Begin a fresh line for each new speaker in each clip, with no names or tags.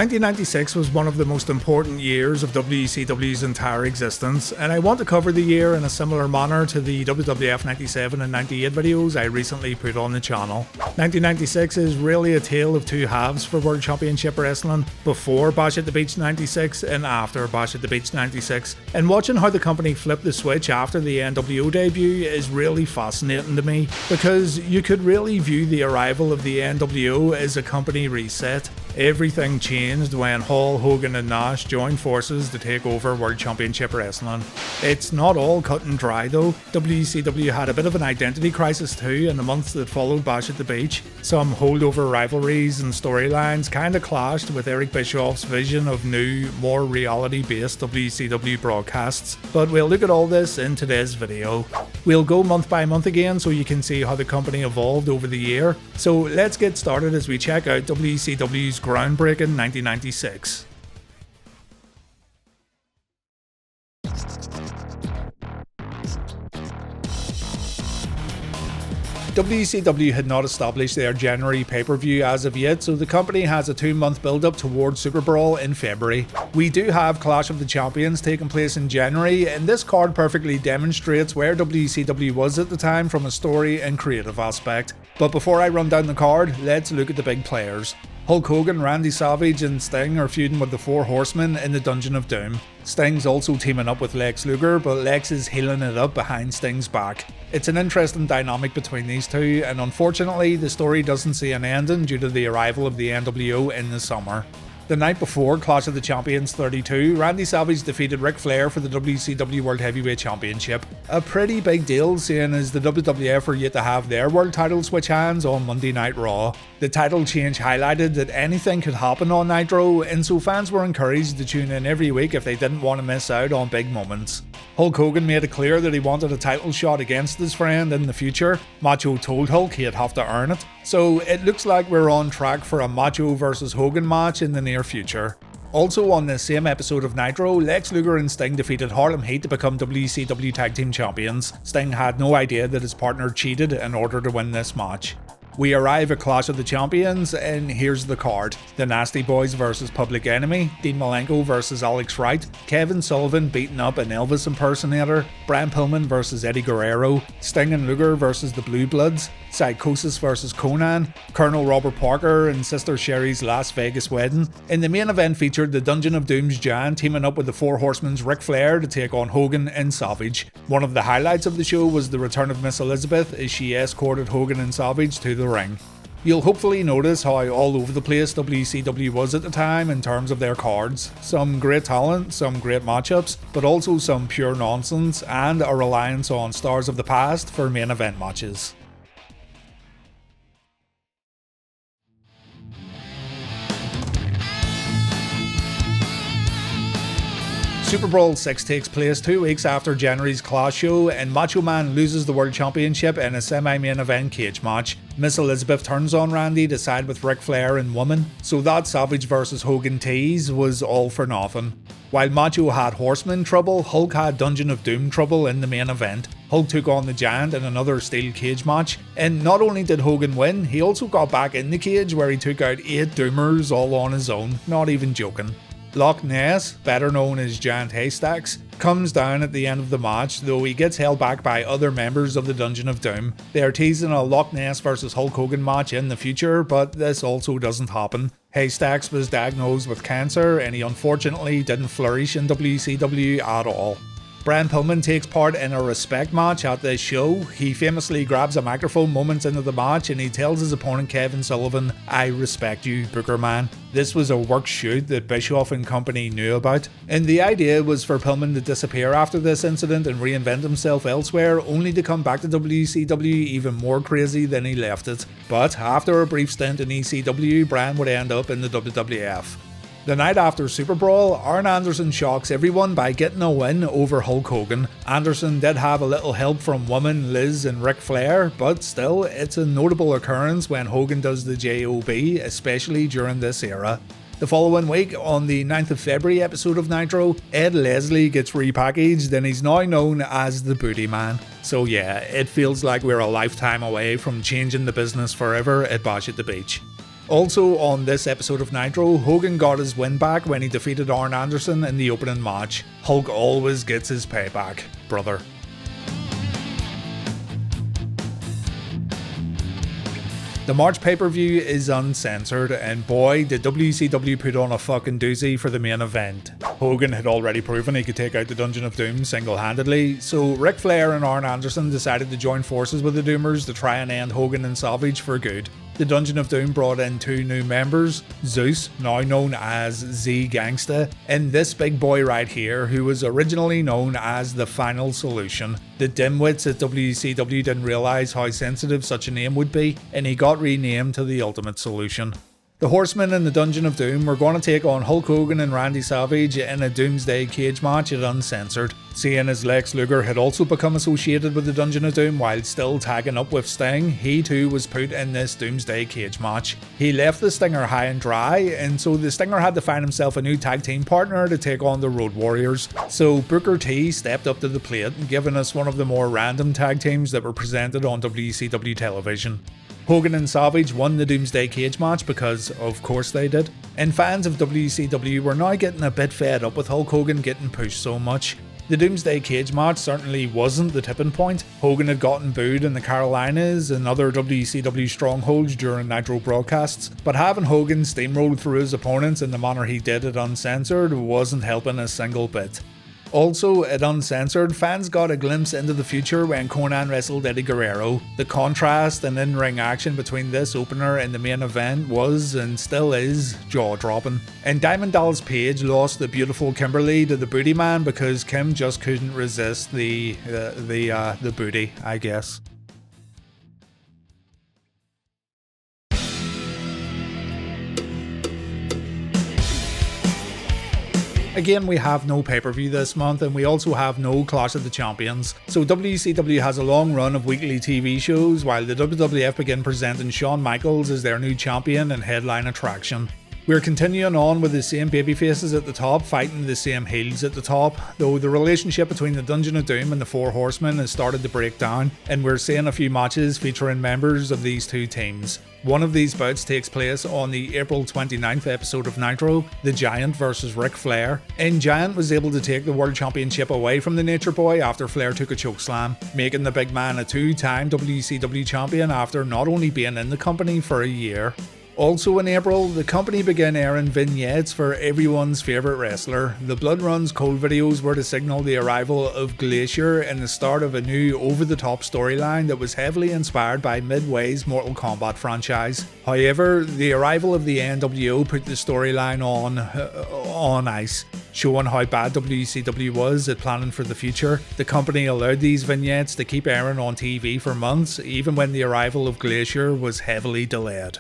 1996 was one of the most important years of WCW's entire existence, and I want to cover the year in a similar manner to the WWF 97 and 98 videos I recently put on the channel. 1996 is really a tale of two halves for World Championship Wrestling, before Bash at the Beach 96 and after Bash at the Beach 96, and watching how the company flipped the switch after the NWO debut is really fascinating to me, because you could really view the arrival of the NWO as a company reset. Everything changed when Hulk Hogan and Nash joined forces to take over World Championship Wrestling. It's not all cut and dry though. WCW had a bit of an identity crisis too in the months that followed Bash at the Beach. Some holdover rivalries and storylines kinda clashed with Eric Bischoff's vision of new, more reality-based WCW broadcasts. But we'll look at all this in today's video. We'll go month by month again so you can see how the company evolved over the year. So let's get started as we check out WCW's groundbreaking 1996. WCW had not established their January pay-per-view as of yet, so the company has a 2-month build-up towards SuperBrawl in February. We do have Clash of the Champions taking place in January, and this card perfectly demonstrates where WCW was at the time from a story and creative aspect. But before I run down the card, let's look at the big players. Hulk Hogan, Randy Savage and Sting are feuding with the Four Horsemen in the Dungeon of Doom. Sting's also teaming up with Lex Luger, but Lex is healing it up behind Sting's back. It's an interesting dynamic between these two, and unfortunately the story doesn't see an ending due to the arrival of the NWO in the summer. The night before Clash of the Champions 32, Randy Savage defeated Ric Flair for the WCW World Heavyweight Championship. A pretty big deal, seeing as the WWF are yet to have their world title switch hands on Monday Night Raw. The title change highlighted that anything could happen on Nitro, and so fans were encouraged to tune in every week if they didn't want to miss out on big moments. Hulk Hogan made it clear that he wanted a title shot against his friend in the future. Macho told Hulk he'd have to earn it. So it looks like we're on track for a Macho vs Hogan match in the near future. Also on this same episode of Nitro, Lex Luger and Sting defeated Harlem Heat to become WCW Tag Team Champions. Sting had no idea that his partner cheated in order to win this match. We arrive at Clash of the Champions, and here's the card. The Nasty Boys vs Public Enemy, Dean Malenko vs Alex Wright, Kevin Sullivan beating up an Elvis impersonator, Brian Pillman vs Eddie Guerrero, Sting and Luger vs the Blue Bloods, Psychosis vs Conan, Colonel Robert Parker and Sister Sherry's Las Vegas wedding. And the main event featured the Dungeon of Doom's Giant teaming up with the Four Horsemen's Ric Flair to take on Hogan and Savage. One of the highlights of the show was the return of Miss Elizabeth as she escorted Hogan and Savage to the ring. You'll hopefully notice how all over the place WCW was at the time in terms of their cards. Some great talent, some great matchups, but also some pure nonsense and a reliance on stars of the past for main event matches. SuperBrawl 6 takes place 2 weeks after January's Clash show, and Macho Man loses the World Championship in a semi-main event cage match. Miss Elizabeth turns on Randy to side with Ric Flair and Woman, so that Savage vs Hogan tease was all for nothing. While Macho had Horseman trouble, Hulk had Dungeon of Doom trouble in the main event. Hulk took on the Giant in another steel cage match, and not only did Hogan win, he also got back in the cage where he took out 8 Doomers all on his own, not even joking. Loch Ness, better known as Giant Haystacks, comes down at the end of the match, though he gets held back by other members of the Dungeon of Doom. They are teasing a Loch Ness vs Hulk Hogan match in the future, but this also doesn't happen. Haystacks was diagnosed with cancer, and he unfortunately didn't flourish in WCW at all. Brian Pillman takes part in a respect match at this show. He famously grabs a microphone moments into the match and he tells his opponent Kevin Sullivan, "I respect you, Booker Man." This was a work shoot that Bischoff and company knew about, and the idea was for Pillman to disappear after this incident and reinvent himself elsewhere, only to come back to WCW even more crazy than he left it. But after a brief stint in ECW, Brian would end up in the WWF. The night after SuperBrawl, Arn Anderson shocks everyone by getting a win over Hulk Hogan. Anderson did have a little help from Woman, Liz and Ric Flair, but still, it's a notable occurrence when Hogan does the JOB, especially during this era. The following week, on the 9th of February episode of Nitro, Ed Leslie gets repackaged and he's now known as the Booty Man. So yeah, it feels like we're a lifetime away from changing the business forever at Bash at the Beach. Also on this episode of Nitro, Hogan got his win back when he defeated Arn Anderson in the opening match. Hulk always gets his payback, brother. The March pay-per-view is Uncensored, and boy did WCW put on a fucking doozy for the main event. Hogan had already proven he could take out the Dungeon of Doom single-handedly, so Ric Flair and Arn Anderson decided to join forces with the Doomers to try and end Hogan and Savage for good. The Dungeon of Doom brought in 2 new members, Zeus, now known as Z Gangsta, and this big boy right here, who was originally known as the Final Solution. The dimwits at WCW didn't realise how sensitive such a name would be, and he got renamed to the Ultimate Solution. The Horsemen in the Dungeon of Doom were going to take on Hulk Hogan and Randy Savage in a Doomsday cage match at Uncensored. Seeing as Lex Luger had also become associated with the Dungeon of Doom while still tagging up with Sting, he too was put in this Doomsday cage match. He left the Stinger high and dry, and so the Stinger had to find himself a new tag team partner to take on the Road Warriors. So Booker T stepped up to the plate, giving us one of the more random tag teams that were presented on WCW television. Hogan and Savage won the Doomsday cage match because, of course they did. And fans of WCW were now getting a bit fed up with Hulk Hogan getting pushed so much. The Doomsday cage match certainly wasn't the tipping point. Hogan had gotten booed in the Carolinas and other WCW strongholds during Nitro broadcasts, but having Hogan steamroll through his opponents in the manner he did at Uncensored wasn't helping a single bit. Also, at Uncensored, fans got a glimpse into the future when Conan wrestled Eddie Guerrero. The contrast and in-ring action between this opener and the main event was, and still is, jaw-dropping. And Diamond Dallas Page lost the beautiful Kimberly to the Booty Man because Kim just couldn't resist the booty, I guess. Again, we have no pay-per-view this month, and we also have no Clash of the Champions. So WCW has a long run of weekly TV shows, while the WWF begin presenting Shawn Michaels as their new champion and headline attraction. We're continuing on with the same babyfaces at the top fighting the same heels at the top, though the relationship between the Dungeon of Doom and the Four Horsemen has started to break down, and we're seeing a few matches featuring members of these two teams. One of these bouts takes place on the April 29th episode of Nitro, The Giant vs Ric Flair, and Giant was able to take the World Championship away from the Nature Boy after Flair took a chokeslam, making the big man a 2-time WCW champion after not only being in the company for a year. Also in April, the company began airing vignettes for everyone's favourite wrestler. The Blood Runs Cold videos were to signal the arrival of Glacier and the start of a new over-the-top storyline that was heavily inspired by Midway's Mortal Kombat franchise. However, the arrival of the NWO put the storyline on ice, showing how bad WCW was at planning for the future. The company allowed these vignettes to keep airing on TV for months, even when the arrival of Glacier was heavily delayed.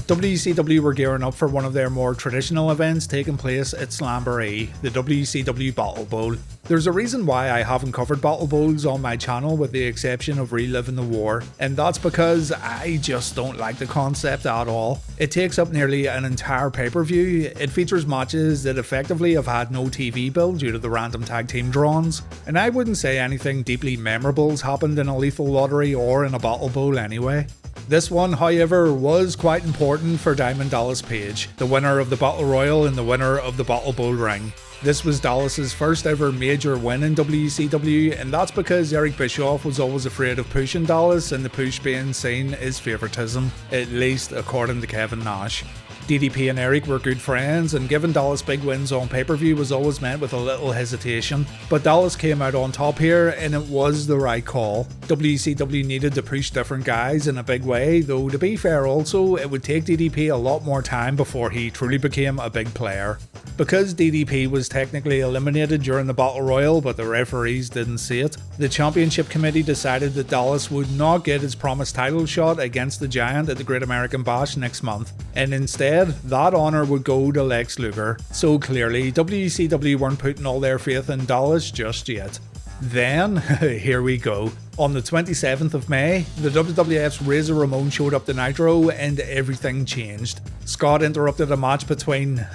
WCW were gearing up for one of their more traditional events taking place at Slamboree, the WCW Battle Bowl. There's a reason why I haven't covered Battle Bowls on my channel with the exception of Reliving the War, and that's because I just don't like the concept at all. It takes up nearly an entire pay-per-view, it features matches that effectively have had no TV build due to the random tag team drawings, and I wouldn't say anything deeply memorable has happened in a Lethal Lottery or in a Battle Bowl anyway. This one, however, was quite important for Diamond Dallas Page, the winner of the Battle Royal and the winner of the Battle Bowl ring. This was Dallas's first ever major win in WCW, and that's because Eric Bischoff was always afraid of pushing Dallas and the push being seen as favouritism, at least according to Kevin Nash. DDP and Eric were good friends, and giving Dallas big wins on pay-per-view was always met with a little hesitation. But Dallas came out on top here, and it was the right call. WCW needed to push different guys in a big way, though to be fair also, it would take DDP a lot more time before he truly became a big player. Because DDP was technically eliminated during the Battle Royal, but the referees didn't see it, the Championship Committee decided that Dallas would not get his promised title shot against the Giant at the Great American Bash next month, and instead, that honour would go to Lex Luger. So clearly, WCW weren't putting all their faith in Dallas just yet. Then, here we go. On the 27th of May, the WWF's Razor Ramon showed up to Nitro and everything changed. Scott interrupted a match between...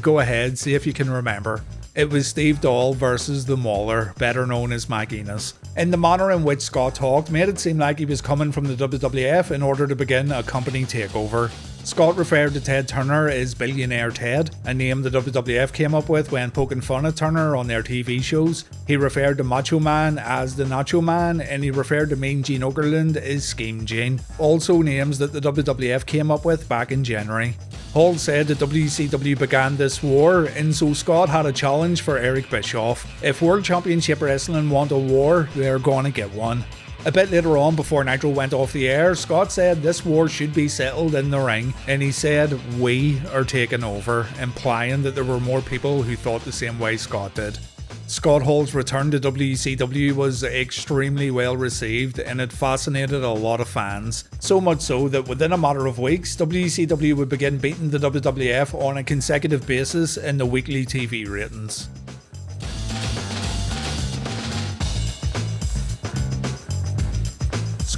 go ahead, see if you can remember. It was Steve Dahl versus the Mauler, better known as Mike Enos. And the manner in which Scott talked made it seem like he was coming from the WWF in order to begin a company takeover. Scott referred to Ted Turner as Billionaire Ted, a name the WWF came up with when poking fun at Turner on their TV shows. He referred to Macho Man as the Nacho Man, and he referred to Mean Gene Okerlund as Scheme Gene, also names that the WWF came up with back in January. Hall said that WCW began this war, and so Scott had a challenge for Eric Bischoff. If World Championship Wrestling want a war, they're gonna get one. A bit later on, before Nitro went off the air, Scott said this war should be settled in the ring, and he said we are taking over, implying that there were more people who thought the same way Scott did. Scott Hall's return to WCW was extremely well received, and it fascinated a lot of fans. So much so that within a matter of weeks, WCW would begin beating the WWF on a consecutive basis in the weekly TV ratings.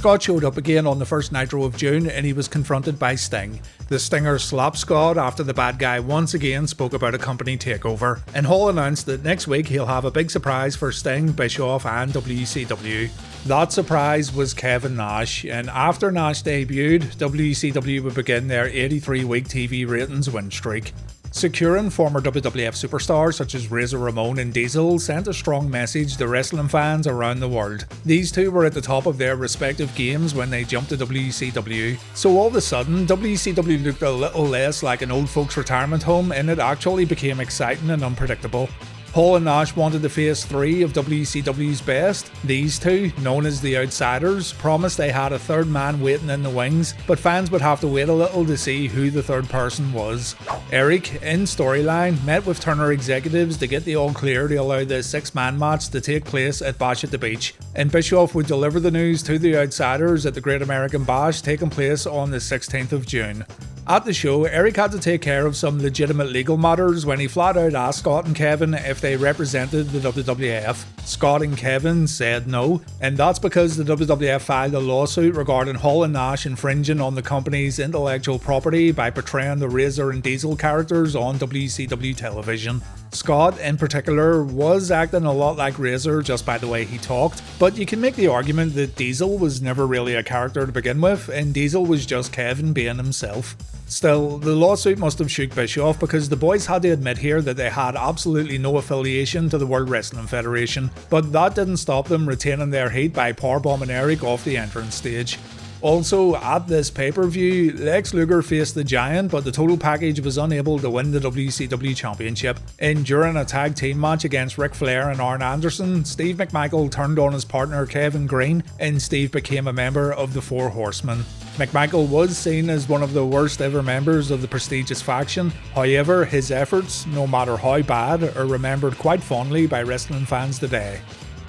Scott showed up again on the first Nitro of June, and he was confronted by Sting. The Stinger slapped Scott after the bad guy once again spoke about a company takeover, and Hall announced that next week he'll have a big surprise for Sting, Bischoff and WCW. That surprise was Kevin Nash, and after Nash debuted, WCW would begin their 83-week TV ratings win streak. Securing former WWF superstars such as Razor Ramon and Diesel sent a strong message to wrestling fans around the world. These two were at the top of their respective games when they jumped to WCW, so all of a sudden WCW looked a little less like an old folks retirement home, and it actually became exciting and unpredictable. Hall and Nash wanted to face 3 of WCW's best. These two, known as the Outsiders, promised they had a third man waiting in the wings, but fans would have to wait a little to see who the third person was. Eric, in storyline, met with Turner executives to get the all clear to allow the 6-man match to take place at Bash at the Beach, and Bischoff would deliver the news to the Outsiders at the Great American Bash taking place on the 16th of June. At the show, Eric had to take care of some legitimate legal matters when he flat out asked Scott and Kevin if they represented the WWF. Scott and Kevin said no, and that's because the WWF filed a lawsuit regarding Hall and Nash infringing on the company's intellectual property by portraying the Razor and Diesel characters on WCW television. Scott, in particular, was acting a lot like Razor just by the way he talked, but you can make the argument that Diesel was never really a character to begin with, and Diesel was just Kevin being himself. Still, the lawsuit must have shook Bischoff because the boys had to admit here that they had absolutely no affiliation to the World Wrestling Federation, but that didn't stop them retaining their heat by powerbombing Eric off the entrance stage. Also, at this pay-per-view, Lex Luger faced the Giant, but the total package was unable to win the WCW Championship. And during a tag team match against Ric Flair and Arn Anderson, Steve McMichael turned on his partner Kevin Green, and Steve became a member of the Four Horsemen. McMichael was seen as one of the worst ever members of the prestigious faction. However, his efforts, no matter how bad, are remembered quite fondly by wrestling fans today.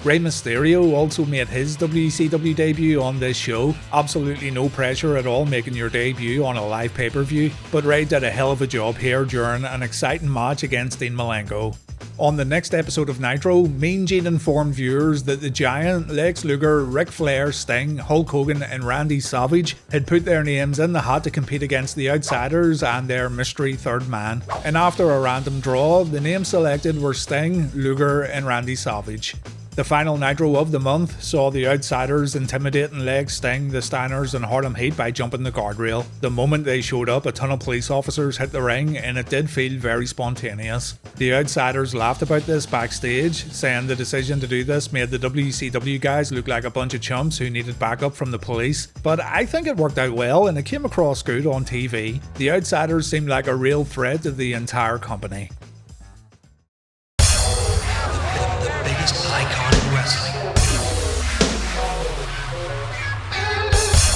Rey Mysterio also made his WCW debut on this show. Absolutely no pressure at all making your debut on a live pay-per-view, but Rey did a hell of a job here during an exciting match against Dean Malenko. On the next episode of Nitro, Mean Gene informed viewers that the Giant, Lex Luger, Ric Flair, Sting, Hulk Hogan and Randy Savage had put their names in the hat to compete against the Outsiders and their mystery third man. And after a random draw, the names selected were Sting, Luger and Randy Savage. The final Nitro of the month saw the Outsiders intimidating Lex, Sting, the Steiners and Harlem Heat by jumping the guardrail. The moment they showed up, a ton of police officers hit the ring and it did feel very spontaneous. The Outsiders laughed about this backstage, saying the decision to do this made the WCW guys look like a bunch of chumps who needed backup from the police. But I think it worked out well and it came across good on TV. The Outsiders seemed like a real threat to the entire company.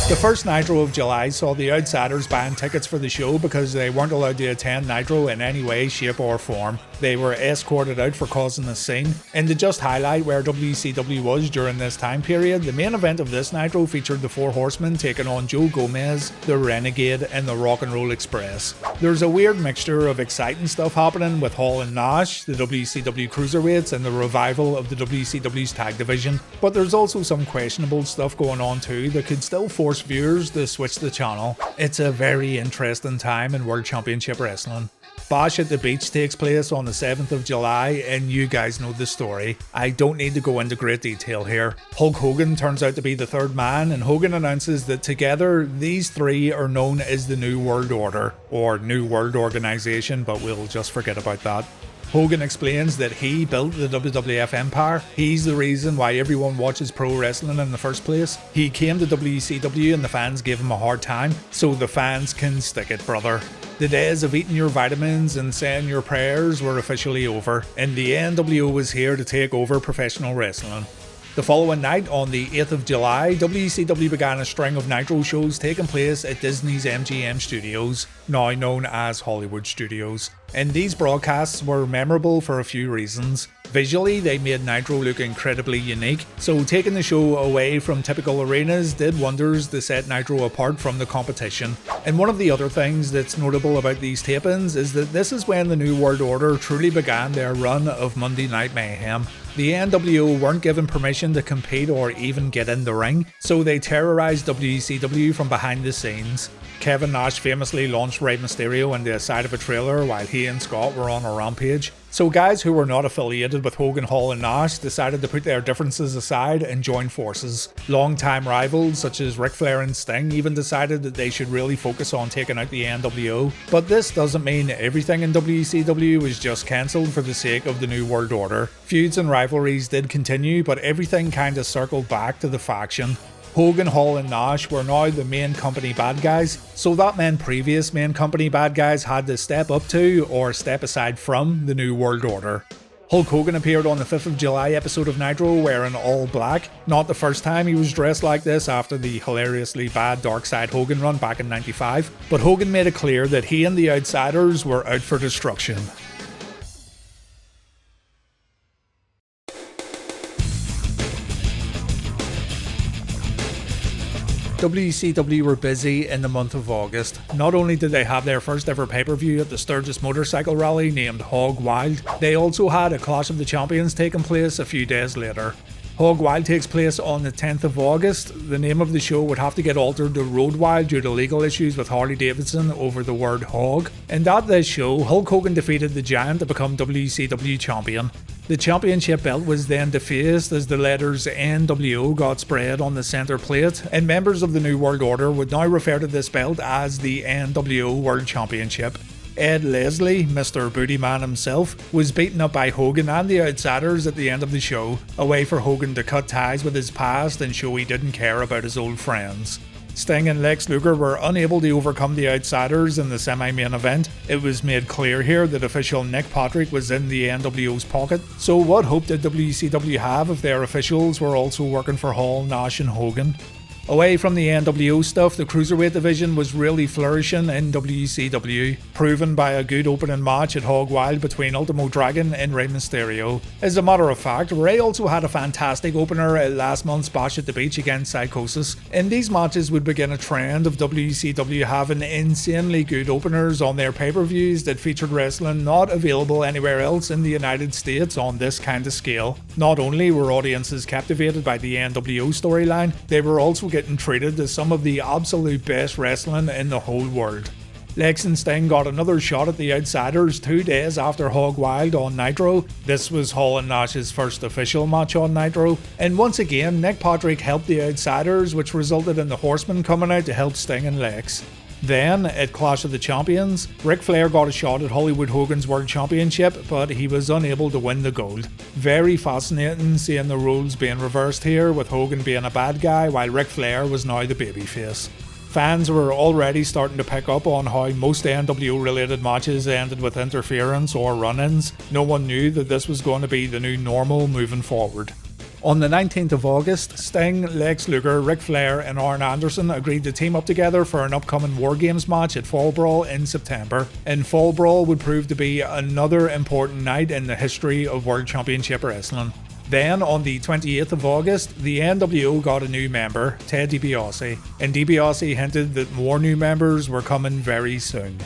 The first Nitro of July saw the Outsiders buying tickets for the show because they weren't allowed to attend Nitro in any way, shape or form. They were escorted out for causing a scene. And to just highlight where WCW was during this time period, the main event of this Nitro featured the Four Horsemen taking on Joe Gomez, the Renegade and the Rock and Roll Express. There's a weird mixture of exciting stuff happening with Hall and Nash, the WCW Cruiserweights and the revival of the WCW's tag division, but there's also some questionable stuff going on too that could still force viewers to switch the channel. It's a very interesting time in World Championship Wrestling. Bash at the Beach takes place on the 7th of July, and you guys know the story. I don't need to go into great detail here. Hulk Hogan turns out to be the third man, and Hogan announces that together these three are known as the New World Order, or New World Organization, but we'll just forget about that. Hogan explains that he built the WWF empire. He's the reason why everyone watches pro wrestling in the first place. He came to WCW and the fans gave him a hard time, so the fans can stick it, brother. The days of eating your vitamins and saying your prayers were officially over, and the NWO was here to take over professional wrestling. The following night, on the 8th of July, WCW began a string of Nitro shows taking place at Disney's MGM Studios, now known as Hollywood Studios. And these broadcasts were memorable for a few reasons. Visually, they made Nitro look incredibly unique, so taking the show away from typical arenas did wonders to set Nitro apart from the competition. And one of the other things that's notable about these tapings is that this is when the New World Order truly began their run of Monday Night Mayhem. The NWO weren't given permission to compete or even get in the ring, so they terrorized WCW from behind the scenes. Kevin Nash famously launched Rey Mysterio into the side of a trailer while he and Scott were on a rampage. So guys who were not affiliated with Hogan, Hall and Nash decided to put their differences aside and join forces. Longtime rivals such as Ric Flair and Sting even decided that they should really focus on taking out the NWO. But this doesn't mean everything in WCW was just cancelled for the sake of the New World Order. Feuds and rivalries did continue, but everything kinda circled back to the faction. Hogan, Hall and Nash were now the main company bad guys, so that meant previous main company bad guys had to step up to or step aside from the New World Order. Hulk Hogan appeared on the 5th of July episode of Nitro wearing all black. Not the first time he was dressed like this after the hilariously bad Dark Side Hogan run back in '95, but Hogan made it clear that he and the Outsiders were out for destruction. WCW were busy in the month of August. Not only did they have their first ever pay-per-view at the Sturgis motorcycle rally named Hog Wild, they also had a Clash of the Champions taking place a few days later. Hog Wild takes place on the 10th of August. The name of the show would have to get altered to Road Wild due to legal issues with Harley Davidson over the word hog. And at this show, Hulk Hogan defeated the Giant to become WCW champion. The championship belt was then defaced as the letters NWO got spread on the centre plate, and members of the New World Order would now refer to this belt as the NWO World Championship. Ed Leslie, Mr. Bootyman himself, was beaten up by Hogan and the Outsiders at the end of the show, a way for Hogan to cut ties with his past and show he didn't care about his old friends. Sting and Lex Luger were unable to overcome the Outsiders in the semi-main event. It was made clear here that official Nick Patrick was in the NWO's pocket, so what hope did WCW have if their officials were also working for Hall, Nash and Hogan? Away from the NWO stuff, the Cruiserweight division was really flourishing in WCW, proven by a good opening match at Hog Wild between Ultimo Dragon and Rey Mysterio. As a matter of fact, Rey also had a fantastic opener at last month's Bash at the Beach against Psychosis, and these matches would begin a trend of WCW having insanely good openers on their pay-per-views that featured wrestling not available anywhere else in the United States on this kind of scale. Not only were audiences captivated by the NWO storyline, they were also getting treated as some of the absolute best wrestling in the whole world. Lex and Sting got another shot at the Outsiders 2 days after Hog Wild on Nitro. This was Hall and Nash's first official match on Nitro, and once again Nick Patrick helped the Outsiders, which resulted in the Horsemen coming out to help Sting and Lex. Then, at Clash of the Champions, Ric Flair got a shot at Hollywood Hogan's World Championship, but he was unable to win the gold. Very fascinating seeing the roles being reversed here, with Hogan being a bad guy while Ric Flair was now the babyface. Fans were already starting to pick up on how most NWO related matches ended with interference or run-ins. No one knew that this was going to be the new normal moving forward. On the 19th of August, Sting, Lex Luger, Ric Flair and Arn Anderson agreed to team up together for an upcoming War Games match at Fall Brawl in September, and Fall Brawl would prove to be another important night in the history of World Championship Wrestling. Then, on the 28th of August, the NWO got a new member, Ted DiBiase, and DiBiase hinted that more new members were coming very soon.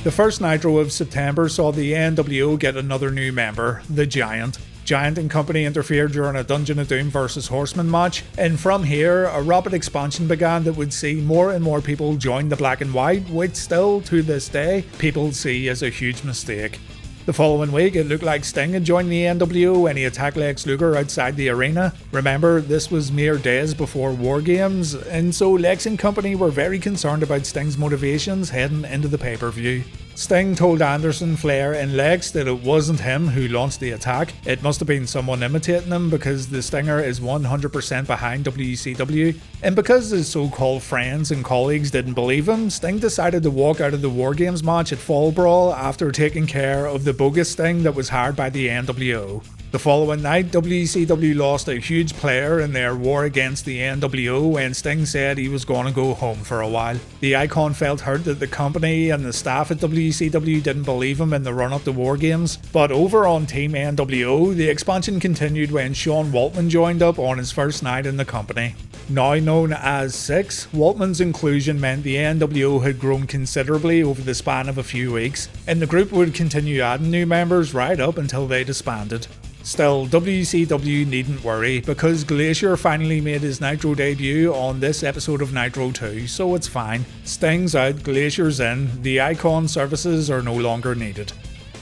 The first Nitro of September saw the NWO get another new member, the Giant. Giant and company interfered during a Dungeon of Doom vs Horseman match, and from here, a rapid expansion began that would see more and more people join the Black and White, which still, to this day, people see as a huge mistake. The following week, it looked like Sting had joined the NWO when he attacked Lex Luger outside the arena. Remember, this was mere days before War Games, and so Lex and company were very concerned about Sting's motivations heading into the pay-per-view. Sting told Anderson, Flair and Lex that it wasn't him who launched the attack. It must have been someone imitating him because the Stinger is 100% behind WCW. And because his so-called friends and colleagues didn't believe him, Sting decided to walk out of the War Games match at Fall Brawl after taking care of the bogus Sting that was hired by the NWO. The following night, WCW lost a huge player in their war against the NWO and Sting said he was going to go home for a while. The Icon felt hurt that the company and the staff at WCW didn't believe him in the run-up to War Games, but over on Team NWO, the expansion continued when Sean Waltman joined up on his first night in the company. Now known as Six, Waltman's inclusion meant the NWO had grown considerably over the span of a few weeks, and the group would continue adding new members right up until they disbanded. Still, WCW needn't worry, because Glacier finally made his Nitro debut on this episode of Nitro 2, so it's fine. Sting's out, Glacier's in, the Icon services are no longer needed.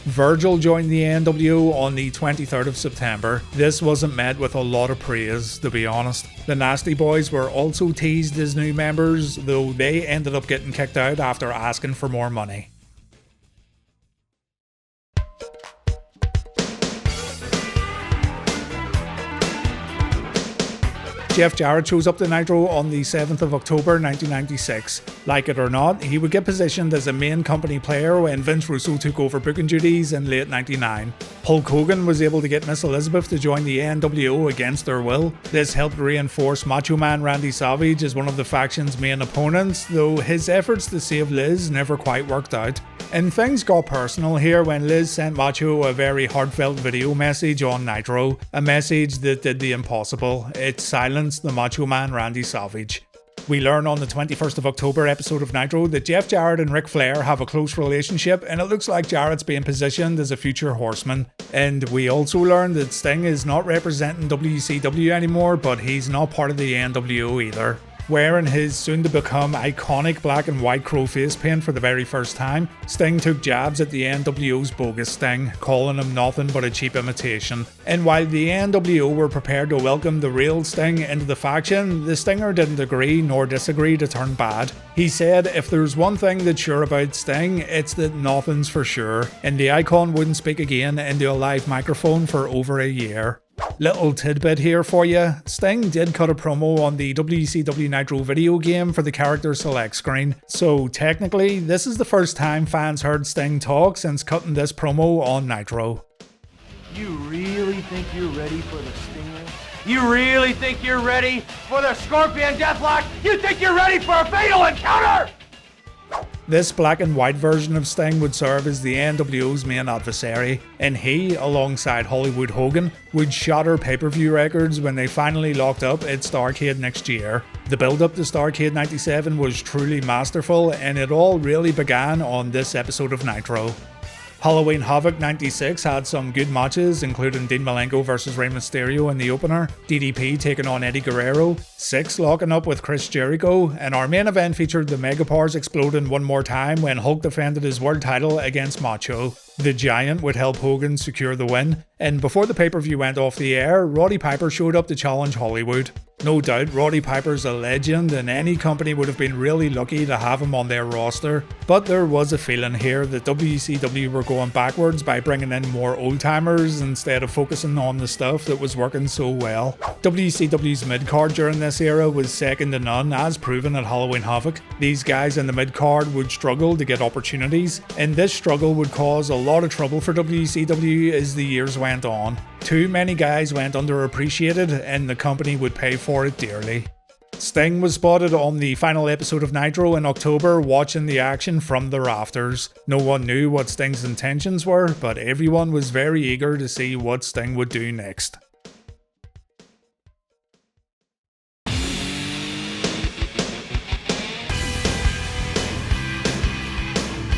Virgil joined the NWO on the 23rd of September. This wasn't met with a lot of praise, to be honest. The Nasty Boys were also teased as new members, though they ended up getting kicked out after asking for more money. Jeff Jarrett shows up to Nitro on the 7th of October 1996. Like it or not, he would get positioned as a main company player when Vince Russo took over booking duties in late 99. Hulk Hogan was able to get Miss Elizabeth to join the NWO against their will. This helped reinforce Macho Man Randy Savage as one of the faction's main opponents, though his efforts to save Liz never quite worked out. And things got personal here when Liz sent Macho a very heartfelt video message on Nitro, a message that did the impossible. It silenced the Macho Man Randy Savage. We learn on the 21st of October episode of Nitro that Jeff Jarrett and Ric Flair have a close relationship, and it looks like Jarrett's being positioned as a future horseman. And we also learn that Sting is not representing WCW anymore, but he's not part of the NWO either. Wearing his soon-to-become iconic black and white crow face paint for the very first time, Sting took jabs at the NWO's bogus Sting, calling him nothing but a cheap imitation. And while the NWO were prepared to welcome the real Sting into the faction, the Stinger didn't agree nor disagree to turn bad. He said if there's one thing that's sure about Sting, it's that nothing's for sure, and the Icon wouldn't speak again into a live microphone for over a year. Little tidbit here for you, Sting did cut a promo on the WCW Nitro video game for the character select screen, so technically this is the first time fans heard Sting talk since cutting this promo on Nitro.
You really think you're ready for the Stinger? You really think you're ready for the Scorpion Deathlock? You think you're ready for a fatal encounter?
This black and white version of Sting would serve as the NWO's main adversary, and he, alongside Hollywood Hogan, would shatter pay-per-view records when they finally locked up at Starcade next year. The build-up to Starcade 97 was truly masterful, and it all really began on this episode of Nitro. Halloween Havoc 96 had some good matches, including Dean Malenko vs Rey Mysterio in the opener, DDP taking on Eddie Guerrero, Six locking up with Chris Jericho, and our main event featured the Megapowers exploding one more time when Hulk defended his world title against Macho. The Giant would help Hogan secure the win, and before the pay-per-view went off the air, Roddy Piper showed up to challenge Hollywood. No doubt, Roddy Piper's a legend and any company would have been really lucky to have him on their roster, but there was a feeling here that WCW were going backwards by bringing in more old-timers instead of focusing on the stuff that was working so well. WCW's mid-card during this era was second to none, as proven at Halloween Havoc. These guys in the mid-card would struggle to get opportunities, and this struggle would cause a lot of trouble for WCW as the years went on. Too many guys went underappreciated and the company would pay for it dearly. Sting was spotted on the final episode of Nitro in October watching the action from the rafters. No one knew what Sting's intentions were, but everyone was very eager to see what Sting would do next.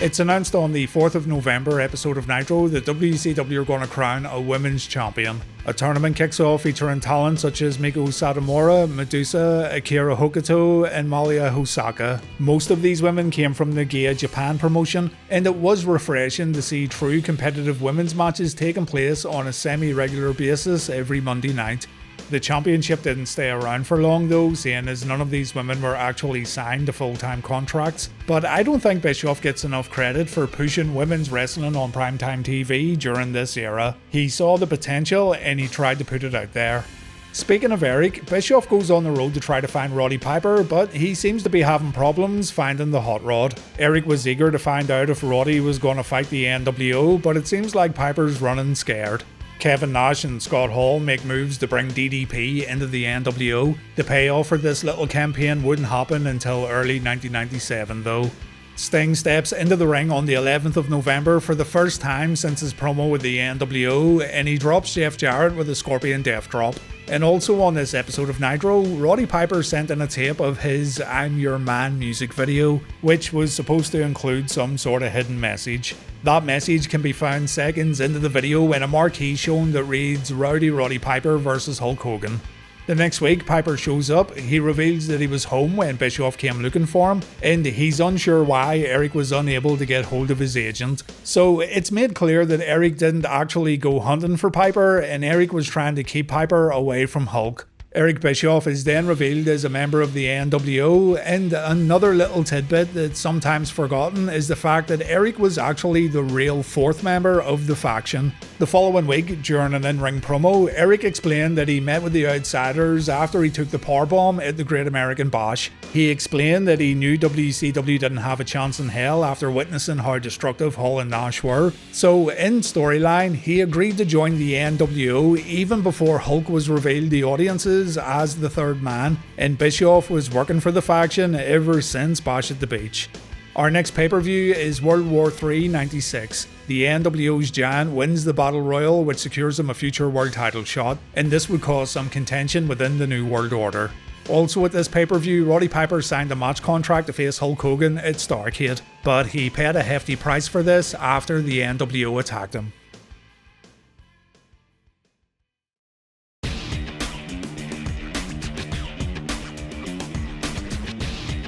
It's announced on the 4th of November episode of Nitro that WCW are going to crown a women's champion. A tournament kicks off featuring talent such as Miko Satomura, Medusa, Akira Hokuto, and Malia Hosaka. Most of these women came from the Gia Japan promotion, and it was refreshing to see true competitive women's matches taking place on a semi-regular basis every Monday night. The championship didn't stay around for long though, seeing as none of these women were actually signed to full-time contracts, but I don't think Bischoff gets enough credit for pushing women's wrestling on primetime TV during this era. He saw the potential and he tried to put it out there. Speaking of Eric, Bischoff goes on the road to try to find Roddy Piper, but he seems to be having problems finding the hot rod. Eric was eager to find out if Roddy was going to fight the NWO, but it seems like Piper's running scared. Kevin Nash and Scott Hall make moves to bring DDP into the NWO. The payoff for this little campaign wouldn't happen until early 1997 though. Sting steps into the ring on the 11th of November for the first time since his promo with the NWO, and he drops Jeff Jarrett with a Scorpion Death Drop. And also on this episode of Nitro, Roddy Piper sent in a tape of his I'm Your Man music video, which was supposed to include some sort of hidden message. That message can be found seconds into the video in a marquee shown that reads Rowdy Roddy Piper vs Hulk Hogan. The next week, Piper shows up. He reveals that he was home when Bischoff came looking for him, and he's unsure why Eric was unable to get hold of his agent. So it's made clear that Eric didn't actually go hunting for Piper, and Eric was trying to keep Piper away from Hulk. Eric Bischoff is then revealed as a member of the NWO, and another little tidbit that's sometimes forgotten is the fact that Eric was actually the real fourth member of the faction. The following week, during an in-ring promo, Eric explained that he met with the Outsiders after he took the powerbomb at the Great American Bash. He explained that he knew WCW didn't have a chance in hell after witnessing how destructive Hall and Nash were. So in storyline, he agreed to join the NWO even before Hulk was revealed to audiences as the third man, and Bischoff was working for the faction ever since Bash at the Beach. Our next pay-per-view is World War III 96. The NWO's Giant wins the Battle Royal, which secures him a future world title shot, and this would cause some contention within the New World Order. Also at this pay-per-view, Roddy Piper signed a match contract to face Hulk Hogan at Starcade, but he paid a hefty price for this after the NWO attacked him.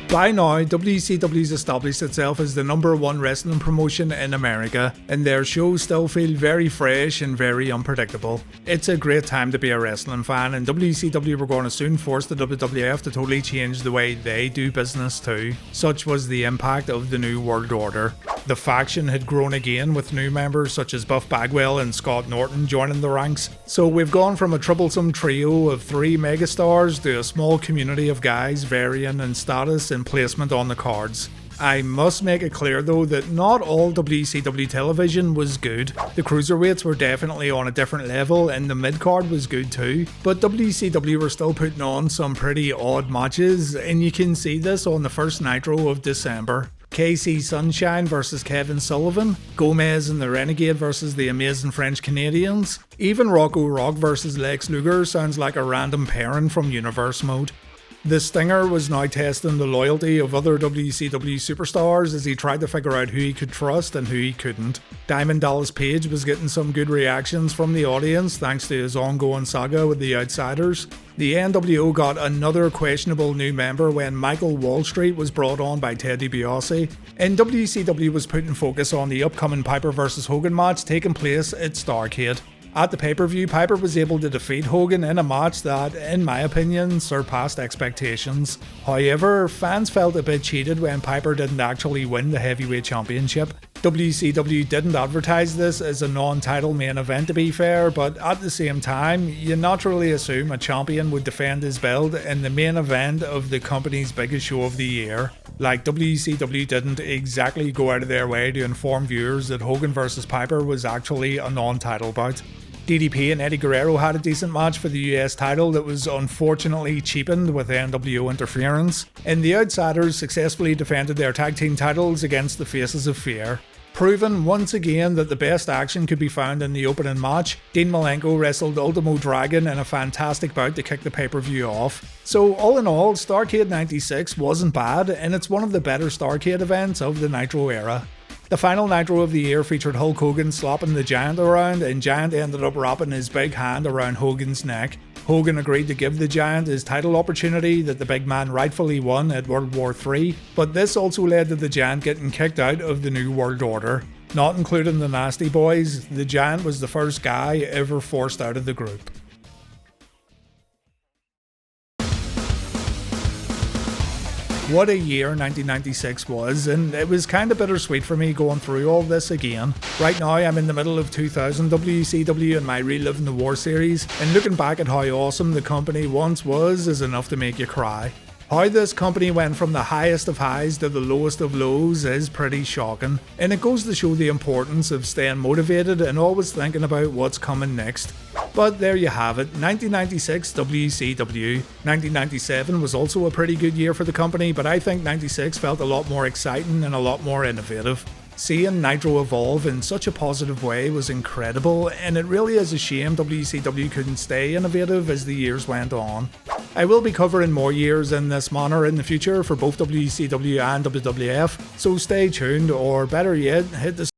By now, WCW's established itself as the #1 wrestling promotion in America, and their shows still feel very fresh and very unpredictable. It's a great time to be a wrestling fan, and WCW were going to soon force the WWF to totally change the way they do business too. Such was the impact of the New World Order. The faction had grown again with new members such as Buff Bagwell and Scott Norton joining the ranks. So we've gone from a troublesome trio of 3 megastars to a small community of guys varying in status and placement on the cards. I must make it clear though that not all WCW television was good. The cruiserweights were definitely on a different level and the mid-card was good too, but WCW were still putting on some pretty odd matches, and you can see this on the first Nitro of December. KC Sunshine versus Kevin Sullivan, Gomez and the Renegade versus the Amazing French Canadians, even Rocco Rock versus Lex Luger sounds like a random pairing from Universe Mode. The Stinger was now testing the loyalty of other WCW superstars as he tried to figure out who he could trust and who he couldn't. Diamond Dallas Page was getting some good reactions from the audience thanks to his ongoing saga with the Outsiders. The NWO got another questionable new member when Michael Wallstreet was brought on by Ted DiBiase, and WCW was putting focus on the upcoming Piper vs Hogan match taking place at Starcade. At the pay-per-view, Piper was able to defeat Hogan in a match that, in my opinion, surpassed expectations. However, fans felt a bit cheated when Piper didn't actually win the heavyweight championship. WCW didn't advertise this as a non-title main event to be fair, but at the same time, you naturally assume a champion would defend his belt in the main event of the company's biggest show of the year. Like, WCW didn't exactly go out of their way to inform viewers that Hogan vs Piper was actually a non-title bout. DDP and Eddie Guerrero had a decent match for the US title that was unfortunately cheapened with NWO interference, and the Outsiders successfully defended their tag team titles against the Faces of Fear. Proving once again that the best action could be found in the opening match, Dean Malenko wrestled Ultimo Dragon in a fantastic bout to kick the pay-per-view off. So all in all, Starcade 96 wasn't bad, and it's one of the better Starcade events of the Nitro era. The final Nitro of the year featured Hulk Hogan slapping the Giant around, and Giant ended up wrapping his big hand around Hogan's neck. Hogan agreed to give the Giant his title opportunity that the big man rightfully won at World War III, but this also led to the Giant getting kicked out of the New World Order. Not including the Nasty Boys, the Giant was the first guy ever forced out of the group. What a year 1996 was, and it was kinda bittersweet for me going through all this again. Right now I'm in the middle of 2000 WCW and my Reliving the War series, and looking back at how awesome the company once was is enough to make you cry. How this company went from the highest of highs to the lowest of lows is pretty shocking, and it goes to show the importance of staying motivated and always thinking about what's coming next. But there you have it, 1996 WCW. 1997 was also a pretty good year for the company, but I think 96 felt a lot more exciting and a lot more innovative. Seeing Nitro evolve in such a positive way was incredible, and it really is a shame WCW couldn't stay innovative as the years went on. I will be covering more years in this manner in the future for both WCW and WWF, so stay tuned, or better yet, hit the